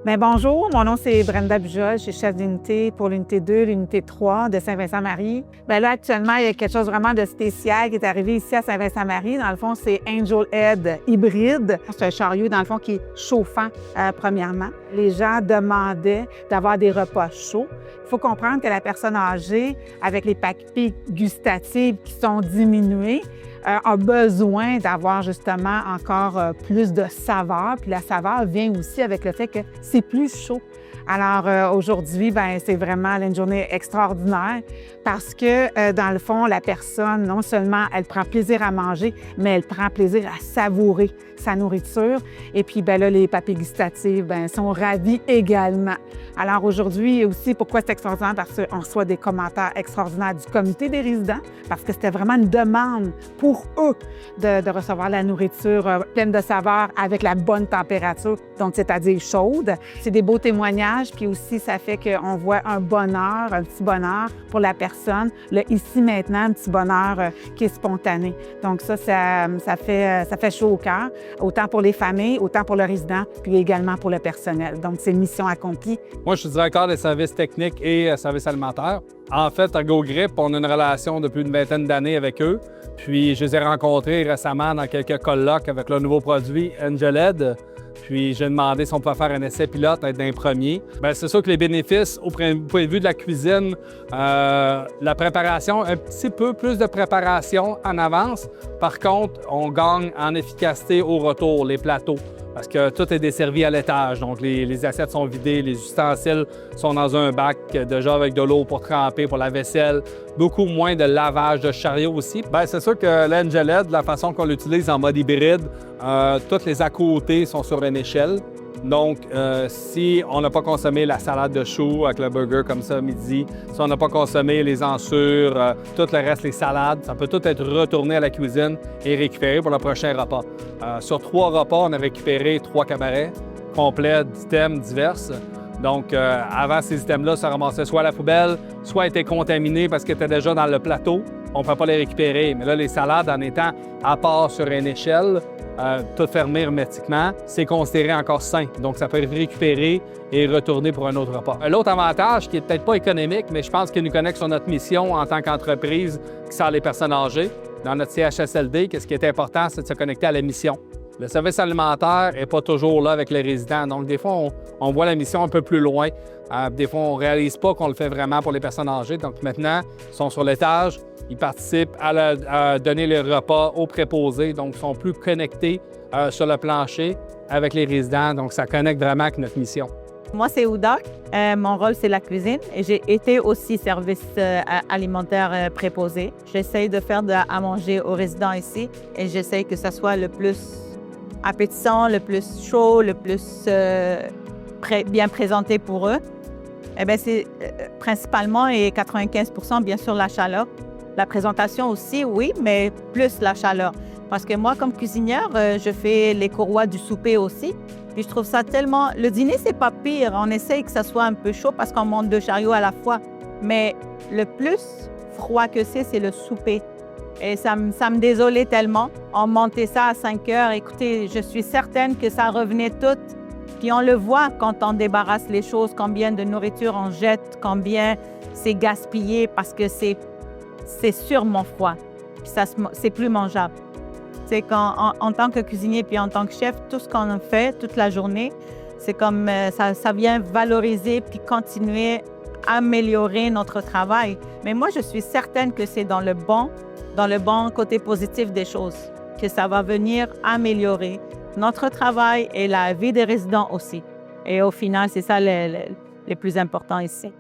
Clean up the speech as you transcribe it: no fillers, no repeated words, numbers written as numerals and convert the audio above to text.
Bien, bonjour, mon nom c'est Brenda Bujold, je suis chef d'unité pour l'unité 2, l'unité 3 de Saint-Vincent-Marie. Bien là, actuellement, il y a quelque chose vraiment de spécial qui est arrivé ici à Saint-Vincent-Marie. Dans le fond, c'est Angel Head hybride. C'est un chariot, dans le fond, qui est chauffant, premièrement. Les gens demandaient d'avoir des repas chauds. Il faut comprendre que la personne âgée, avec les papilles gustatives qui sont diminuées, a besoin d'avoir justement encore plus de saveur. Puis la saveur vient aussi avec le fait que c'est plus chaud. Alors aujourd'hui, bien, c'est vraiment une journée extraordinaire parce que dans le fond, la personne, non seulement elle prend plaisir à manger, mais elle prend plaisir à savourer sa nourriture. Et puis bien là, les papilles gustatives bien, sont ravies également. Alors aujourd'hui aussi, pourquoi c'est extraordinaire? Parce qu'on reçoit des commentaires extraordinaires du comité des résidents, parce que c'était vraiment une demande pour eux de recevoir la nourriture pleine de saveurs avec la bonne température, donc c'est-à-dire chaude. C'est des beaux témoignages, puis aussi ça fait qu'on voit un bonheur, un petit bonheur pour la personne, le ici maintenant, un petit bonheur qui est spontané. Donc ça fait chaud au cœur, autant pour les familles, autant pour le résident, puis également pour le personnel. Donc c'est une mission accomplie. Moi, je suis directeur des services techniques et services alimentaires. En fait, à GoGrip, on a une relation depuis une vingtaine d'années avec eux. Puis, je les ai rencontrés récemment dans quelques colloques avec le nouveau produit Angeled. Puis, j'ai demandé si on pouvait faire un essai pilote, être d'un premier. Bien, c'est sûr que les bénéfices, au point de vue de la cuisine, la préparation, un petit peu plus de préparation en avance. Par contre, on gagne en efficacité au retour, les plateaux. Parce que tout est desservi à l'étage. Donc, les assiettes sont vidées, les ustensiles sont dans un bac, déjà avec de l'eau pour tremper, pour la vaisselle. Beaucoup moins de lavage de chariot aussi. Bien, c'est sûr que l'Angeled, la façon qu'on l'utilise en mode hybride, toutes les à côté sont sur une échelle. Donc, si on n'a pas consommé la salade de choux avec le burger comme ça midi, si on n'a pas consommé les ensures, tout le reste, les salades, ça peut tout être retourné à la cuisine et récupéré pour le prochain repas. Sur 3 repas, on a récupéré 3 cabarets complets d'items divers. Donc, avant, ces items-là se ramassaient soit à la poubelle, soit étaient contaminés parce qu'ils étaient déjà dans le plateau. On ne peut pas les récupérer. Mais là, les salades, en étant à part sur une échelle, tout fermé hermétiquement, c'est considéré encore sain. Donc, ça peut être récupéré et retourné pour un autre repas. L'autre avantage, qui n'est peut-être pas économique, mais je pense qu'il nous connecte sur notre mission en tant qu'entreprise qui sert les personnes âgées. Dans notre CHSLD, ce qui est important, c'est de se connecter à la mission. Le service alimentaire n'est pas toujours là avec les résidents. Donc, des fois, on voit la mission un peu plus loin. Des fois, on ne réalise pas qu'on le fait vraiment pour les personnes âgées. Donc, maintenant, ils sont sur l'étage. Ils participent à donner les repas aux préposés. Donc, ils sont plus connectés sur le plancher avec les résidents. Donc, ça connecte vraiment avec notre mission. Moi, c'est Ouda. Mon rôle, c'est la cuisine. Et j'ai été aussi service alimentaire préposé. J'essaye de faire à manger aux résidents ici et j'essaye que ça soit le plus appétissant, le plus chaud, le plus bien présenté pour eux. Eh bien, c'est principalement et 95% bien sûr la chaleur. La présentation aussi, oui, mais plus la chaleur. Parce que moi, comme cuisinière, je fais les courroies du souper aussi. Puis je trouve ça tellement... Le dîner, c'est pas pire. On essaye que ça soit un peu chaud parce qu'on monte 2 chariots à la fois. Mais le plus froid que c'est le souper. Et ça me désolait tellement. On montait ça à 5 heures. Écoutez, je suis certaine que ça revenait tout. Puis on le voit quand on débarrasse les choses, combien de nourriture on jette, combien c'est gaspillé parce que c'est sûrement froid. Puis c'est plus mangeable. C'est qu'en tant que cuisinier puis en tant que chef, tout ce qu'on fait toute la journée, c'est comme ça vient valoriser puis continuer à améliorer notre travail. Mais moi, je suis certaine que c'est dans le bon côté positif des choses, que ça va venir améliorer notre travail et la vie des résidents aussi. Et au final, c'est ça le plus important ici.